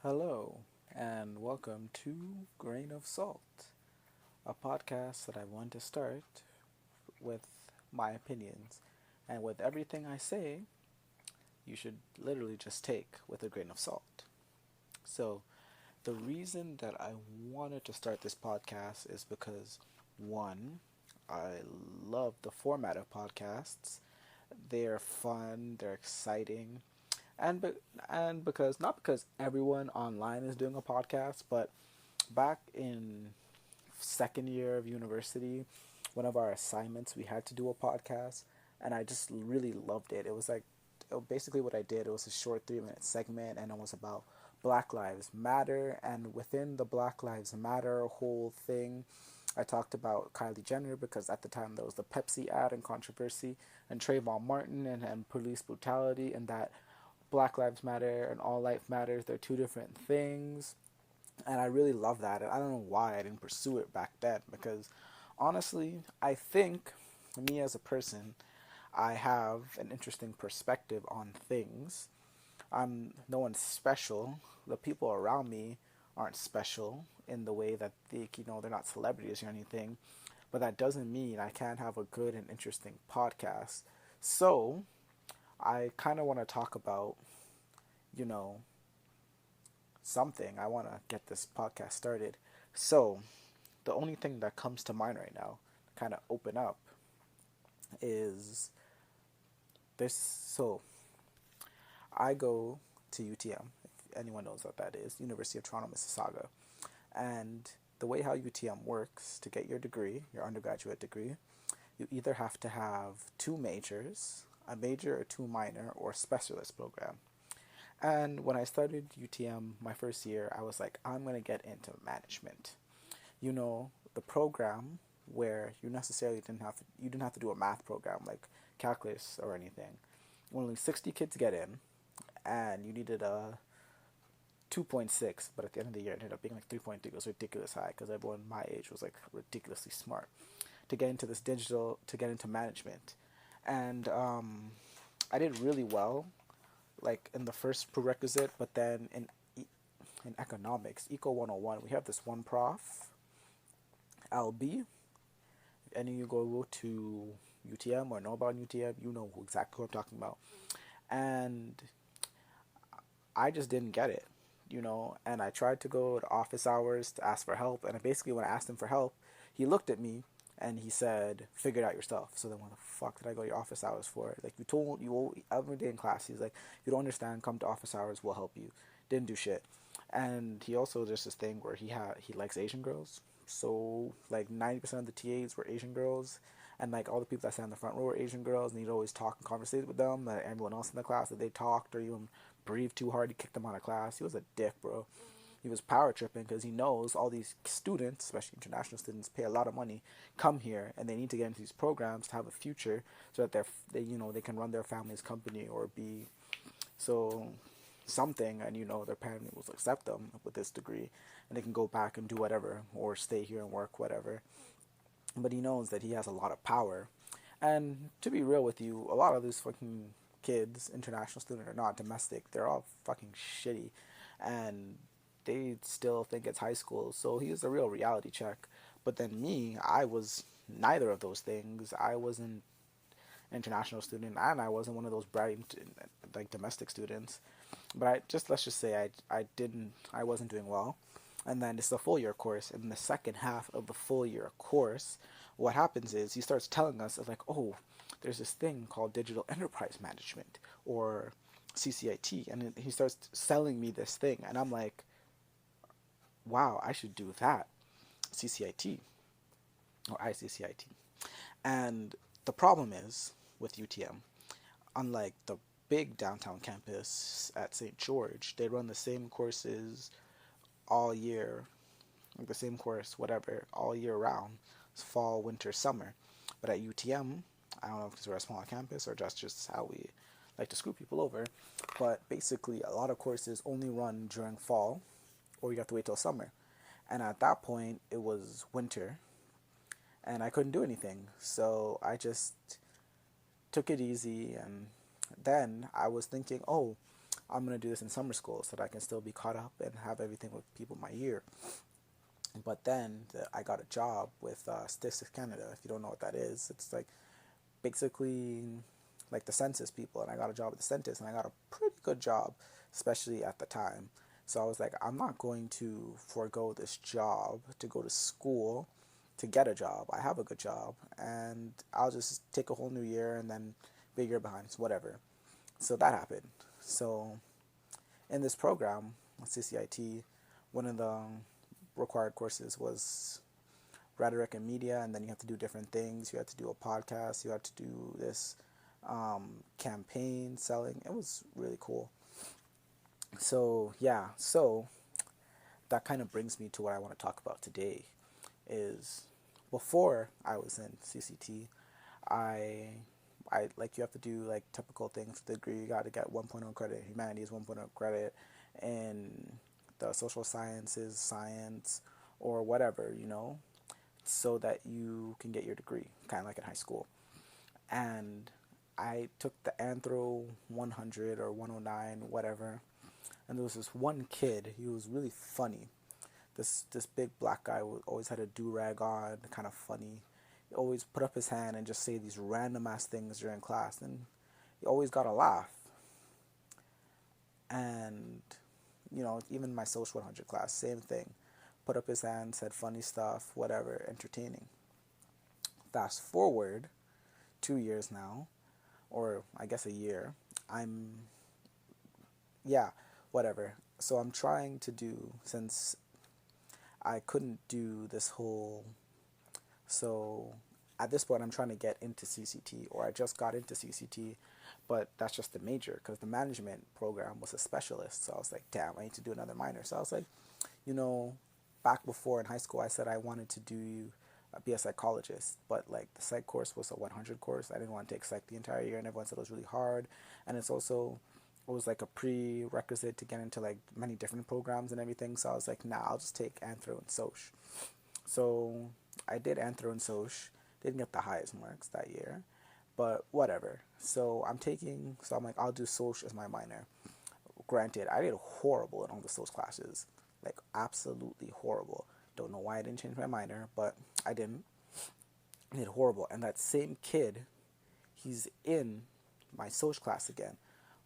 Hello, and welcome to Grain of Salt, a podcast that I want to start with my opinions. And with everything I say, you should literally just take with a grain of salt. So, the reason that I wanted to start this podcast is because, one, I love the format of podcasts. They're fun, they're exciting, and because not because everyone online is doing a podcast, but back in second year of university, one of our assignments we had to do a podcast, and I just really loved it. It was like basically what I did. It was a short 3 minute segment, and it was about Black Lives Matter, and within the Black Lives Matter whole thing, I talked about Kylie Jenner because at the time there was the Pepsi ad and controversy, and Trayvon Martin and police brutality, and that Black Lives Matter and All Life Matters, they're two different things. And I really love that. And I don't know why I didn't pursue it back then because honestly, I think me as a person, I have an interesting perspective on things. I'm no one's special. The people around me aren't special in the way that they're not celebrities or anything. But that doesn't mean I can't have a good and interesting podcast. So I kind of want to talk about, you know, something. I want to get this podcast started. So, the only thing that comes to mind right now, to kind of open up, is this. So, I go to UTM, if anyone knows what that is, University of Toronto, Mississauga. And the way how UTM works, to get your degree, your undergraduate degree, you either have to have two majors, a major or two minor, or specialist program. And when I started UTM my first year, I was like, I'm going to get into management. The program where you didn't have to do a math program like calculus or anything. Only 60 kids get in, and you needed a 2.6, but at the end of the year it ended up being like 3.3. It was ridiculous high because everyone my age was like ridiculously smart to get into to get into management. And I did really well, like in the first prerequisite, but then in economics, Eco 101, we have this one prof, LB. If any of you go to UTM or know about UTM, you know exactly who I'm talking about. And I just didn't get it, and I tried to go to office hours to ask for help. And basically, when I asked him for help, he looked at me and he said, "Figure it out yourself." So then, what the fuck did I go to your office hours for? Like you told you every day in class, he's like, "If you don't understand, come to office hours. We'll help you." Didn't do shit. And he also there's this thing where he likes Asian girls. So like 90% of the TAs were Asian girls, and like all the people that sat in the front row were Asian girls, and he'd always talk and conversate with them. That everyone else in the class that they talked or even breathed too hard, he kicked them out of class. He was a dick, bro. He was power tripping because he knows all these students, especially international students, pay a lot of money, come here, and they need to get into these programs to have a future, so that they can run their family's company or be so something, and their parent will accept them with this degree, and they can go back and do whatever or stay here and work whatever. But he knows that he has a lot of power. And to be real with you, a lot of these fucking kids, international student or not, domestic, they're all fucking shitty. And they still think it's high school. So he was a real reality check. But then me, I was neither of those things. I wasn't international student, and I wasn't one of those bratty like domestic students. But let's just say I wasn't doing well. And then it's a full year course. And in the second half of the full year course, what happens is he starts telling us like, oh, there's this thing called digital enterprise management or CCIT, and he starts selling me this thing, and I'm like, wow, I should do that, CCIT or ICCIT. And the problem is with UTM, unlike the big downtown campus at St. George, they run the same courses all year, like the same course, whatever, all year round, fall, winter, summer. But at UTM, I don't know if because we're a smaller campus or just how we like to screw people over, but basically a lot of courses only run during fall, or you have to wait till summer. And at that point, it was winter, and I couldn't do anything. So I just took it easy, and then I was thinking, oh, I'm going to do this in summer school so that I can still be caught up and have everything with people my year. But then I got a job with Statistics Canada. If you don't know what that is, it's like basically like the census people. And I got a job at the census, and I got a pretty good job, especially at the time. So I was like, I'm not going to forego this job to go to school to get a job. I have a good job, and I'll just take a whole new year and then be a year behind. It's whatever. So that happened. So in this program, CCIT, one of the required courses was rhetoric and media, and then you have to do different things. You had to do a podcast. You had to do this campaign selling. It was really cool. So yeah, so that kind of brings me to what I want to talk about today. Is before I was in CCT, I I like you have to do like typical things. The degree you got to get 1.0 credit, humanities 1.0 credit, in the social sciences, science, or whatever, so that you can get your degree, kind of like in high school. And I took the Anthro 100 or 109, whatever. And there was this one kid. He was really funny. This big black guy always had a do rag on, kind of funny. He always put up his hand and just say these random ass things during class, and he always got a laugh. And even my social 100 class, same thing. Put up his hand, said funny stuff, whatever, entertaining. Fast forward 2 years now, or I guess a year. I'm Yeah, whatever. So I'm trying to do, since I couldn't do this whole, so at this point I'm trying to get into CCT, or I just got into CCT, but that's just the major because the management program was a specialist. So I was like, damn, I need to do another minor. So I was like, you know, back before in high school, I said I wanted to be a psychologist, but like the psych course was a 100 course. I didn't want to take psych the entire year, and everyone said it was really hard. And it was like a prerequisite to get into like many different programs and everything. So I was like, nah, I'll just take Anthro and Soc. So I did Anthro and Soc. Didn't get the highest marks that year, but whatever. So I'm like, I'll do Soc as my minor. Granted, I did horrible in all the Soc classes, like absolutely horrible. Don't know why I didn't change my minor, but I didn't. I did horrible. And that same kid, he's in my Soc class again,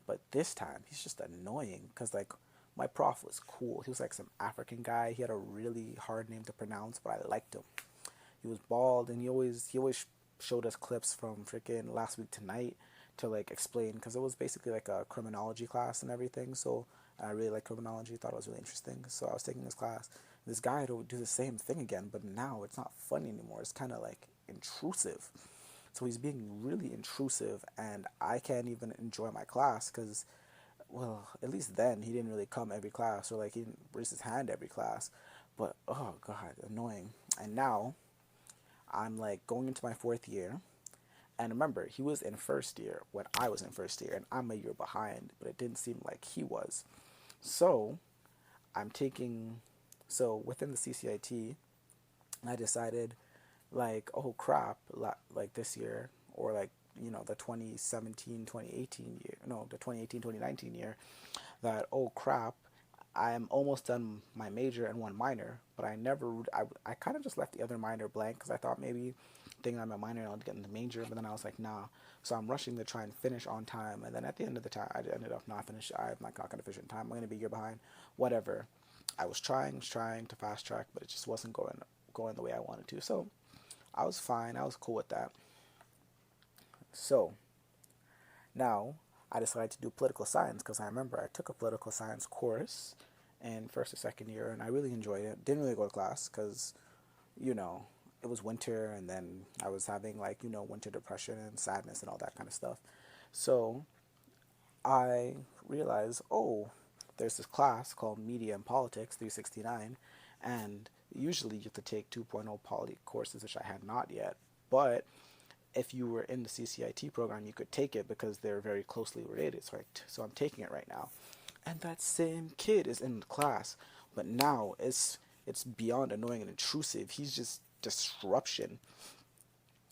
but this time he's just annoying because like my prof was cool. He was like some African guy. He had a really hard name to pronounce, but I liked him. He was bald, and he always showed us clips from freaking Last Week Tonight to like explain, because it was basically like a criminology class and everything. So I really like criminology. Thought it was really interesting. So I was taking this class. This guy would do the same thing again, but now it's not funny anymore. It's kind of like intrusive. So he's being really intrusive, and I can't even enjoy my class because, well, at least then he didn't really come every class, or like he didn't raise his hand every class. But oh god, annoying. And now I'm like going into my fourth year. And remember, he was in first year when I was in first year, and I'm a year behind, but it didn't seem like he was. So I'm taking, so within the CCIT, I decided, like, oh crap, like this year, or like, the 2017, 2018 year, no, the 2018, 2019 year, that, oh crap, I'm almost done my major and one minor, but I kind of just left the other minor blank because I thought maybe thinking I'm a minor I'll get in the major, but then I was like, nah. So I'm rushing to try and finish on time, and then at the end of the time, I ended up not finish. I'm like not gonna finish in time. I'm gonna be a year behind, whatever. I was trying to fast track, but it just wasn't going the way I wanted to. So I was fine. I was cool with that. So now I decided to do political science because I remember I took a political science course in first or second year, and I really enjoyed it. Didn't really go to class because, you know, it was winter, and then I was having like, winter depression and sadness and all that kind of stuff. So I realized, oh, there's this class called Media and Politics 369, and usually you have to take 2.0 poly courses, which I had not yet. But if you were in the CCIT program, you could take it because they're very closely related. So I'm taking it right now. And that same kid is in the class, but now it's beyond annoying and intrusive. He's just disruption,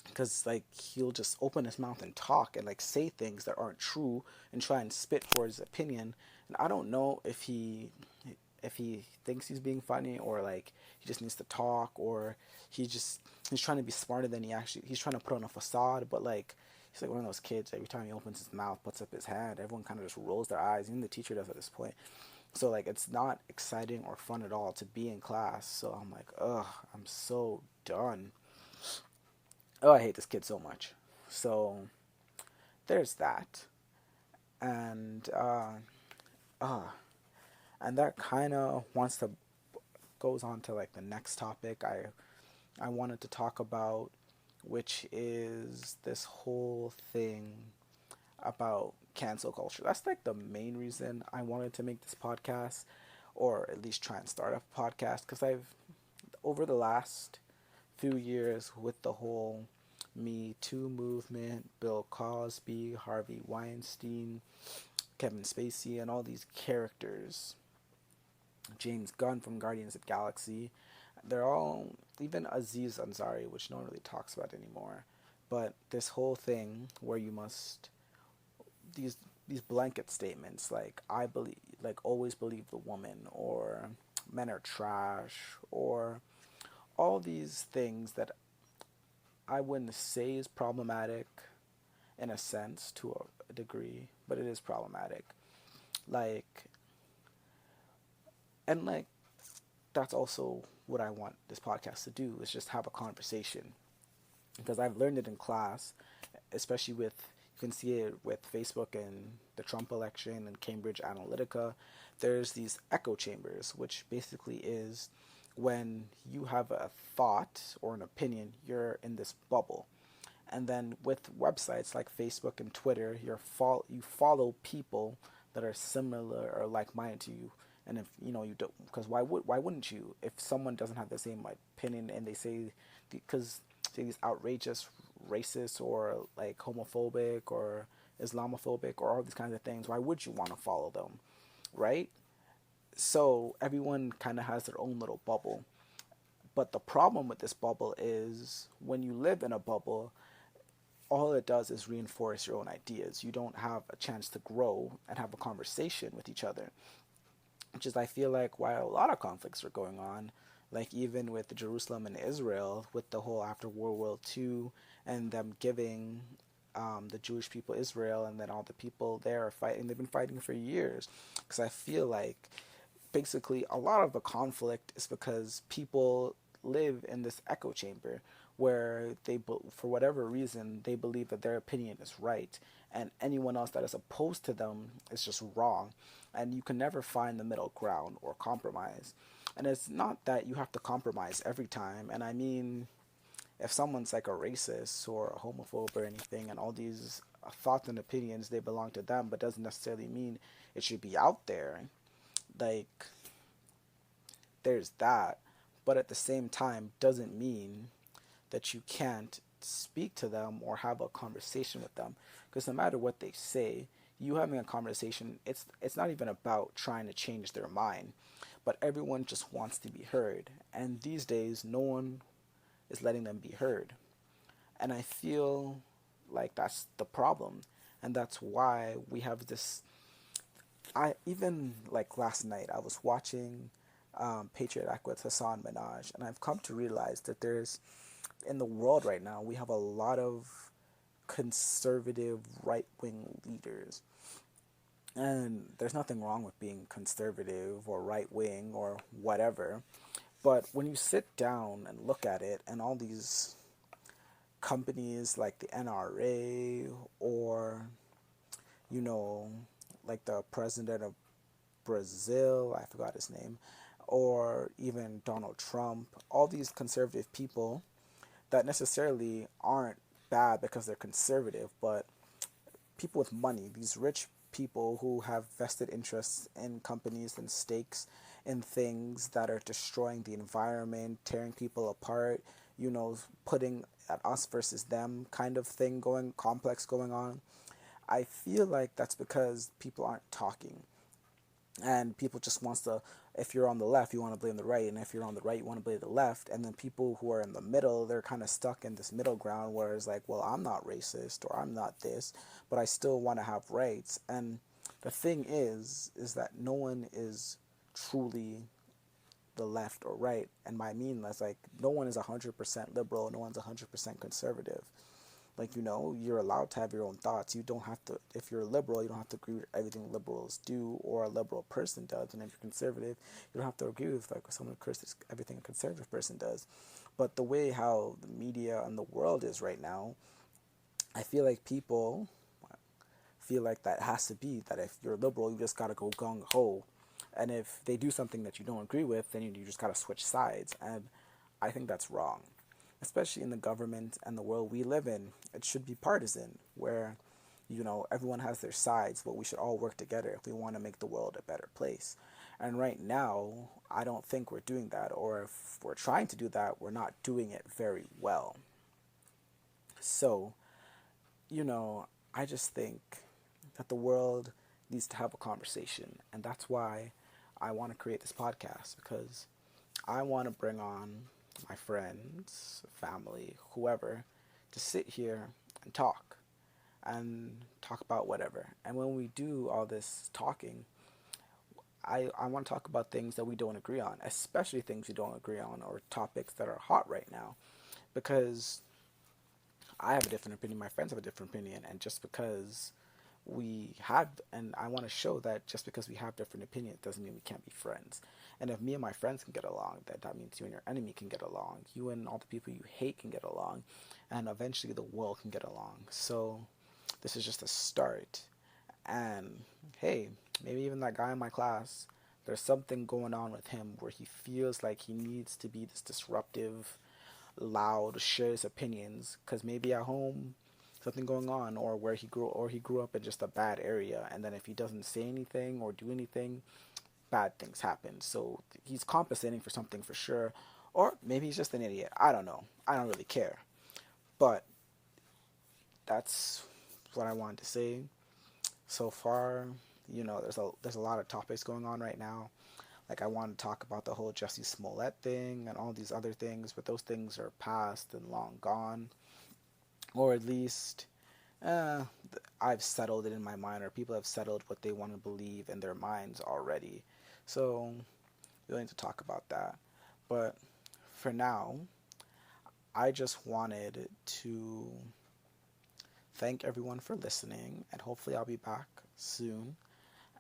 because like he'll just open his mouth and talk and like say things that aren't true and try and spit for his opinion. I don't know if he thinks he's being funny, or like he just needs to talk, or he's trying to be smarter than he's trying to put on a facade. But like he's like one of those kids, every time he opens his mouth, puts up his hand, everyone kind of just rolls their eyes. Even the teacher does at this point. So like it's not exciting or fun at all to be in class. So I'm like, ugh, I'm so done. Oh, I hate this kid so much. So there's that. And uh and that kind of wants to goes on to like the next topic I wanted to talk about, which is this whole thing about cancel culture. That's like the main reason I wanted to make this podcast, or at least try and start a podcast, because I've over the last few years with the whole Me Too movement, Bill Cosby, Harvey Weinstein, Kevin Spacey, and all these characters, James Gunn from Guardians of the Galaxy, they're all, even Aziz Ansari, which no one really talks about anymore. But this whole thing where you must these these blanket statements like I believe, like always believe the woman, or men are trash, or all these things that I wouldn't say is problematic in a sense, to a degree, but it is problematic. Like, and like that's also what I want this podcast to do, is just have a conversation, because I've learned it in class, especially with, you can see it with Facebook and the Trump election and Cambridge Analytica. There's these echo chambers, which basically is when you have a thought or an opinion, you're in this bubble. And then with websites like Facebook and Twitter, you follow people that are similar or like-minded to you. And if you know you don't, because why wouldn't you? If someone doesn't have the same opinion and they say, because say these outrageous racist or like homophobic or Islamophobic or all these kinds of things, why would you want to follow them, right? So everyone kind of has their own little bubble. But the problem with this bubble is when you live in a bubble, all it does is reinforce your own ideas. You don't have a chance to grow and have a conversation with each other, which is, I feel like, why a lot of conflicts are going on. Like even with Jerusalem and Israel, with the whole after World War II, and them giving the Jewish people Israel, and then all the people there are fighting. They've been fighting for years, because I feel like basically a lot of the conflict is because people live in this echo chamber where for whatever reason, they believe that their opinion is right, and anyone else that is opposed to them is just wrong, and you can never find the middle ground or compromise. And it's not that you have to compromise every time. And I mean, if someone's like a racist or a homophobe or anything, and all these thoughts and opinions, they belong to them, but doesn't necessarily mean it should be out there. Like, there's that. But at the same time, doesn't mean that you can't speak to them or have a conversation with them. Because no matter what they say, you having a conversation, it's not even about trying to change their mind, but everyone just wants to be heard. And these days, no one is letting them be heard. And I feel like that's the problem. And that's why we have this. I even like last night, I was watching Patriot Act with Hassan Minaj, and I've come to realize that there's, in the world right now, we have a lot of conservative right wing leaders. And there's nothing wrong with being conservative or right wing or whatever. But when you sit down and look at it, and all these companies like the NRA, or, you know, like the president of Brazil, I forgot his name, or even Donald Trump, all these conservative people that necessarily aren't bad because they're conservative, but people with money, these rich people who have vested interests in companies and stakes in things that are destroying the environment, tearing people apart, you know, putting at us versus them kind of thing going, complex going on. I feel like that's because people aren't talking, and people just wants to, if you're on the left you want to blame the right, and if you're on the right you want to blame the left, and then people who are in the middle, they're kind of stuck in this middle ground where it's like, well, I'm not racist or I'm not this, but I still want to have rights. And The thing is that no one is truly the left or right, and by mean that's like no one is 100% liberal, no one's 100% conservative. Like, you're allowed to have your own thoughts. You don't have to, if you're a liberal, you don't have to agree with everything liberals do or a liberal person does. And if you're conservative, you don't have to agree with like someone everything a conservative person does. But the way how the media and the world is right now, I feel like people feel like that has to be that if you're liberal, you just gotta go gung ho, and if they do something that you don't agree with, then you just gotta switch sides. And I think that's wrong, especially in the government and the world we live in. It should be partisan, where everyone has their sides, but we should all work together if we want to make the world a better place. And right now, I don't think we're doing that, or if we're trying to do that, we're not doing it very well. So, I just think that the world needs to have a conversation, and that's why I want to create this podcast, because I want to bring on my friends, family, whoever, to sit here and talk about whatever. And when we do all this talking, I want to talk about things that we don't agree on, especially things we don't agree on, or topics that are hot right now, because I have a different opinion, my friends have a different opinion, and just because I want to show that just because we have different opinions doesn't mean we can't be friends. And if me and my friends can get along, that means you and your enemy can get along. You and all the people you hate can get along. And eventually the world can get along. So this is just a start. And hey, maybe even that guy in my class, there's something going on with him where he feels like he needs to be this disruptive, loud, share his opinions. Because maybe at home, something going on, or where he grew up in just a bad area, and then if he doesn't say anything or do anything, bad things happen. So he's compensating for something for sure, or maybe he's just an idiot. I don't know. I don't really care. But that's what I wanted to say. So far, there's a lot of topics going on right now. Like, I want to talk about the whole Jussie Smollett thing and all these other things, but those things are past and long gone. Or at least I've settled it in my mind, or people have settled what they want to believe in their minds already. So we don't need to talk about that. But for now, I just wanted to thank everyone for listening, and hopefully I'll be back soon.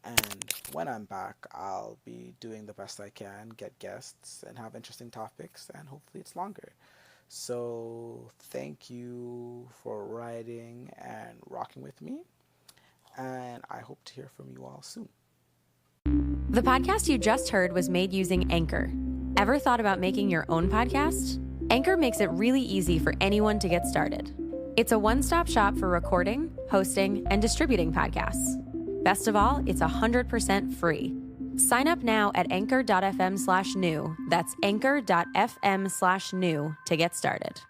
And when I'm back, I'll be doing the best I can, get guests, and have interesting topics, and hopefully it's longer. So thank you for riding and rocking with me, and I hope to hear from you all soon. The podcast you just heard was made using Anchor. Ever thought about making your own podcast? Anchor makes it really easy for anyone to get started. It's a one-stop shop for recording, hosting, and distributing podcasts. Best of all, it's 100% free. Sign up now at anchor.fm/new. That's anchor.fm/new to get started.